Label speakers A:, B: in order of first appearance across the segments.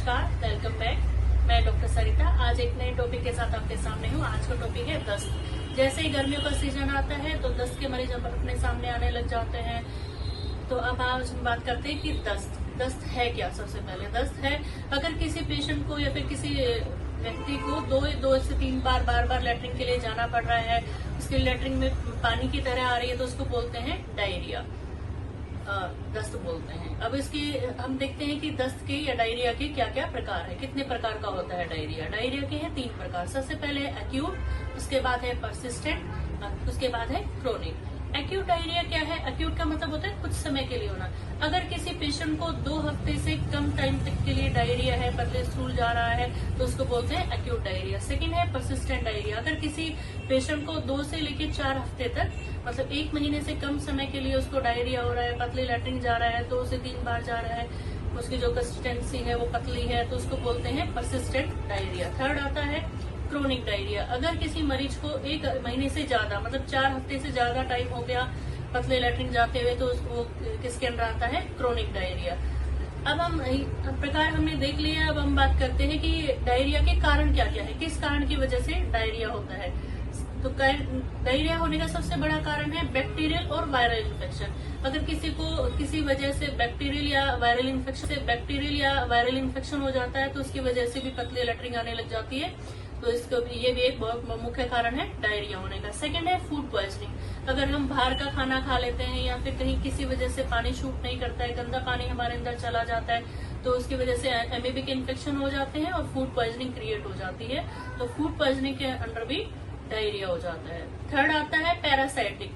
A: नमस्कार, welcome back. मैं doctor सरिता आज एक नए टॉपिक के साथ आपके सामने हूँ। आज का टॉपिक है दस्त। जैसे ही गर्मियों का सीजन आता है तो दस्त के मरीज अपने सामने आने लग जाते हैं। तो अब आज हम बात करते हैं कि दस्त है क्या। सबसे पहले दस्त है अगर किसी पेशेंट को या फिर किसी व्यक्ति को दो से तीन बार लैट्रिन के लिए जाना पड़ रहा है, उसके लैट्रिन में पानी की तरह आ रही है, तो उसको बोलते हैं डायरिया, दस्त बोलते हैं। अब इसकी हम देखते हैं कि दस्त के या डायरिया के क्या क्या प्रकार है, कितने प्रकार का होता है डायरिया। डायरिया के हैं 3 प्रकार। सबसे पहले एक्यूट, उसके बाद है परसिस्टेंट, उसके बाद है क्रोनिक। एक्यूट डायरिया क्या है? एक्यूट का मतलब होता है कुछ समय के लिए होना। अगर किसी पेशेंट को 2 हफ्ते से कम टाइम तक के लिए डायरिया है, पतले स्टूल जा रहा है, तो उसको बोलते हैं एक्यूट डायरिया। सेकंड है परसिस्टेंट डायरिया। अगर किसी पेशेंट को 2 से लेकर 4 हफ्ते तक, मतलब 1 महीने से कम समय के लिए उसको डायरिया हो रहा है, पतले लैट्रिन जा रहा है, 2 से 3 बार जा रहा है, उसकी जो कंसिस्टेंसी है वो पतली है, तो उसको बोलते हैं परसिस्टेंट डायरिया। थर्ड आता है क्रोनिक डायरिया। अगर किसी मरीज को 1 महीने से ज्यादा, मतलब 4 हफ्ते से ज्यादा टाइम हो गया पतले लैट्रिन जाते हुए, तो वो किसके अंदर आता है? Chronic diarrhoea. अब हम प्रकार हमने देख लिया। अब हम बात करते हैं कि डायरिया के कारण क्या क्या है, किस कारण की वजह से डायरिया होता है। तो डायरिया होने का सबसे बड़ा कारण है बैक्टीरियल और वायरल इन्फेक्शन। अगर किसी को किसी वजह से बैक्टीरियल या वायरल इन्फेक्शन हो जाता है, तो उसकी वजह से भी पतले लैट्रिन आने लग जाती है। तो इसको ये भी एक बहुत मुख्य कारण है डायरिया होने का। सेकंड है फूड पॉइजनिंग। अगर हम बाहर का खाना खा लेते हैं या फिर कहीं किसी वजह से पानी शूट नहीं करता है, गंदा पानी हमारे अंदर चला जाता है, तो उसकी वजह से एमईबी के इन्फेक्शन हो जाते हैं और फूड पॉइजनिंग क्रिएट हो जाती है। तो फूड पॉइजनिंग के अंडर भी डायरिया हो जाता है। थर्ड आता है पैरासाइटिक।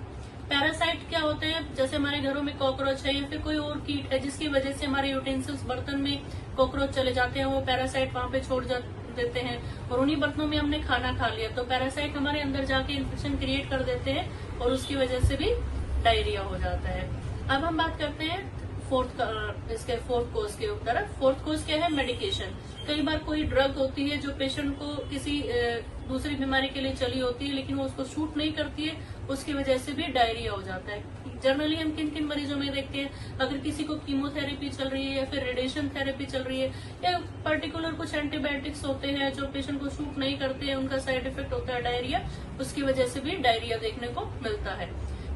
A: पैरासाइट क्या होते हैं? जैसे हमारे घरों में कॉकरोच है या फिर कोई और कीट है, जिसकी वजह से हमारे यूटेंसिल्स बर्तन में कॉकरोच चले जाते हैं, वो पैरासाइट वहां पे छोड़ देते हैं और उन्हीं बर्तनों में हमने खाना खा लिया, तो पैरासाइट हमारे अंदर जाके इन्फेक्शन क्रिएट कर देते हैं और उसकी वजह से भी डायरिया हो जाता है। अब हम बात करते हैं फोर्थ कोज के ऊपर। फोर्थ कोज क्या है? मेडिकेशन। कई बार कोई ड्रग होती है जो पेशेंट को किसी दूसरी बीमारी के लिए चली होती है, लेकिन वो उसको शूट नहीं करती है, उसकी वजह से भी डायरिया हो जाता है। जनरली हम किन किन मरीजों में देखते हैं? अगर किसी को कीमोथेरेपी चल रही है या फिर रेडिएशन थेरेपी चल रही है या पर्टिकुलर कुछ एंटीबायोटिक्स होते हैं जो पेशेंट को शूट नहीं करते हैं, उनका साइड इफेक्ट होता है डायरिया, उसकी वजह से भी डायरिया देखने को मिलता है।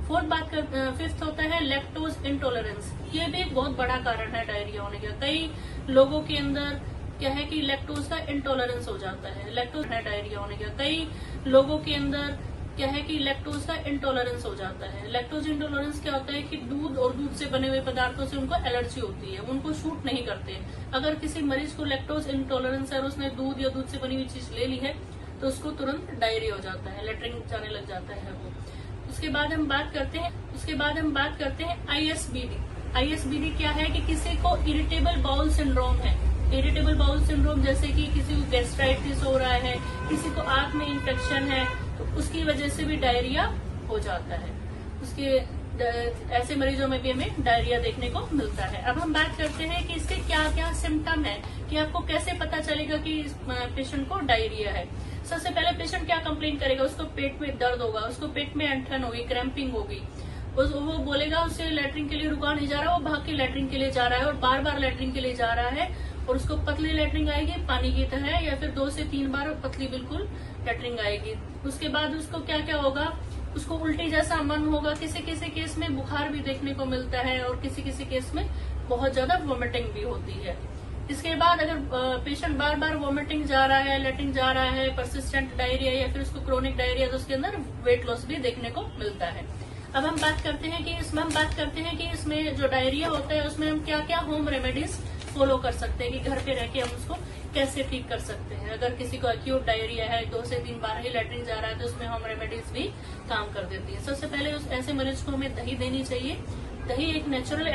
A: फिफ्थ होता है लैक्टोज इंटॉलरेंस। ये भी एक बहुत बड़ा कारण है डायरिया होने का। कई लोगों के अंदर क्या है कि लैक्टोज का इंटॉलरेंस हो जाता है, लैक्टोज है डायरिया होने का। कई लोगों के अंदर क्या है कि लैक्टोज का इंटॉलरेंस हो जाता है। लैक्टोज इंटॉलरेंस क्या होता है कि दूध और दूध से बने हुए पदार्थों से उनको एलर्जी होती है, उनको शूट नहीं करते। अगर किसी मरीज को लैक्टोज इंटॉलरेंस है और उसने दूध या दूध से बनी हुई चीज ले ली है, तो उसको तुरंत डायरिया हो जाता है, लैट्रिन जाने लग जाता है वो। उसके बाद हम बात करते हैं आईएसबीडी। आईएसबीडी क्या है कि किसी को इरिटेबल बाउल सिंड्रोम है। इरिटेबल बाउल सिंड्रोम जैसे कि किसी को गैस्ट्राइटिस हो रहा है, किसी को आंख में इन्फेक्शन है, तो उसकी वजह से भी डायरिया हो जाता है। ऐसे मरीजों में भी हमें डायरिया देखने को मिलता है। अब हम बात करते हैं कि इसके क्या क्या सिम्टम है, कि आपको कैसे पता चलेगा कि इस पेशेंट को डायरिया है। सबसे पहले पेशेंट क्या कंप्लेन करेगा? उसको पेट में दर्द होगा, उसको पेट में ऐंठन होगी, क्रैम्पिंग होगी, वो बोलेगा उससे लैट्रिन के लिए रुका नहीं जा रहा, वो भाग के लैट्रिन के लिए जा रहा है और बार लैट्रिन के लिए जा रहा है, और उसको पतली लैट्रिन आएगी पानी की तरह, या फिर 2 से 3 बार पतली बिल्कुल लैट्रिन आएगी। उसके बाद उसको क्या क्या होगा? उसको उल्टी जैसा मन होगा, किसी किसी केस में बुखार भी देखने को मिलता है और किसी किसी केस में बहुत ज्यादा वॉमिटिंग भी होती है। इसके बाद अगर पेशेंट बार वॉमिटिंग जा रहा है, लैट्रिन जा रहा है, परसिस्टेंट डायरिया या फिर उसको क्रोनिक डायरिया, तो उसके अंदर वेट लॉस भी देखने को मिलता है। अब हम बात करते हैं कि इसमें जो डायरिया होता है उसमें हम क्या क्या होम रेमेडीज फॉलो कर सकते हैं, कि घर पे रह के हम उसको कैसे ठीक कर सकते हैं। अगर किसी को एक्यूट डायरिया है, 2 से 3 बार ही लैट्रिन जा रहा है, तो उसमें होम रेमेडीज भी काम कर देती है। सबसे पहले ऐसे मरीज को हमें दही देनी चाहिए। दही एक नेचुरल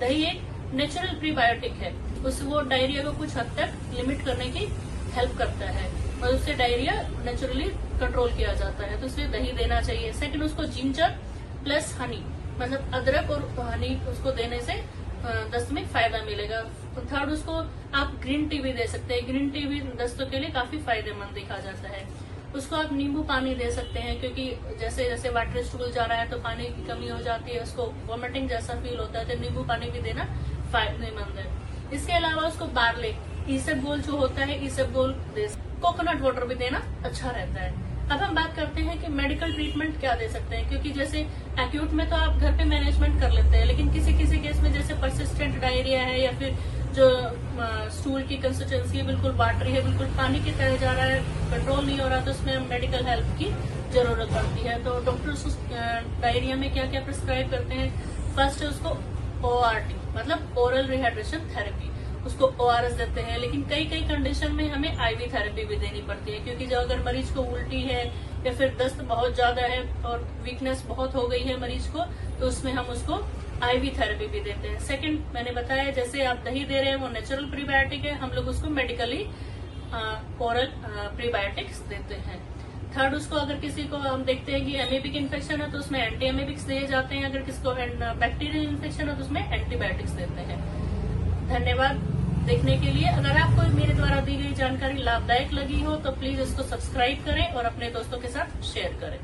A: दही एक नेचुरल प्रीबायोटिक है, वो डायरिया को कुछ हद तक लिमिट करने की हेल्प करता है और उससे डायरिया नेचुरली कंट्रोल किया जाता है, तो उससे दही देना चाहिए। सेकंड, उसको जिंजर प्लस हनी, मतलब अदरक और हनी उसको देने से दस्त में फायदा मिलेगा। थर्ड, उसको आप ग्रीन टी भी दे सकते हैं। ग्रीन टी भी दस्तों के लिए काफी फायदेमंद देखा जाता है। उसको आप नींबू पानी दे सकते हैं, क्योंकि जैसे जैसे वाटर स्टूल जा रहा है तो पानी की कमी हो जाती है, उसको वॉमिटिंग जैसा फील होता है, तो नींबू पानी भी देना फायदेमंद है। इसके अलावा उसको बार्ले ईसबगोल जो होता है ईसबगोल दे, कोकोनट वाटर भी देना अच्छा रहता है। अब हम बात करते हैं कि मेडिकल ट्रीटमेंट क्या दे सकते हैं, क्योंकि जैसे एक्यूट में तो आप घर पे मैनेजमेंट कर लेते हैं, लेकिन किसी किसी केस में जैसे परसिस्टेंट डायरिया है या फिर जो स्टूल की कंसिस्टेंसी है बिल्कुल वाटरी है, बिल्कुल पानी की तरह जा रहा है, कंट्रोल नहीं हो रहा, तो उसमें मेडिकल हेल्प की जरूरत पड़ती है। तो डॉक्टर्स उस डायरिया में क्या क्या प्रिस्क्राइब करते हैं, फर्स्ट है उसको ORT मतलब ओरल रिहाइड्रेशन थेरेपी, उसको ORS देते हैं। लेकिन कई कई कंडीशन में हमें IV थेरेपी भी देनी पड़ती है, क्योंकि जब अगर मरीज को उल्टी है या फिर दस्त बहुत ज्यादा है और वीकनेस बहुत हो गई है मरीज को, तो उसमें हम उसको IV थेरेपी भी देते हैं। सेकंड मैंने बताया जैसे आप दही दे रहे हैं वो नेचुरल प्रीबायोटिक है, हम लोग उसको मेडिकली ओरल प्रीबायोटिक्स देते हैं। थर्ड उसको अगर किसी को हम देखते हैं कि एमीबिक इन्फेक्शन है तो उसमें एंटी एमीबिक्स दिए जाते हैं, अगर किसी को बैक्टीरियल इन्फेक्शन है तो उसमें एंटीबायोटिक्स देते हैं। धन्यवाद देखने के लिए। अगर आपको मेरे द्वारा दी गई जानकारी लाभदायक लगी हो तो प्लीज इसको सब्सक्राइब करें और अपने दोस्तों के साथ शेयर करें।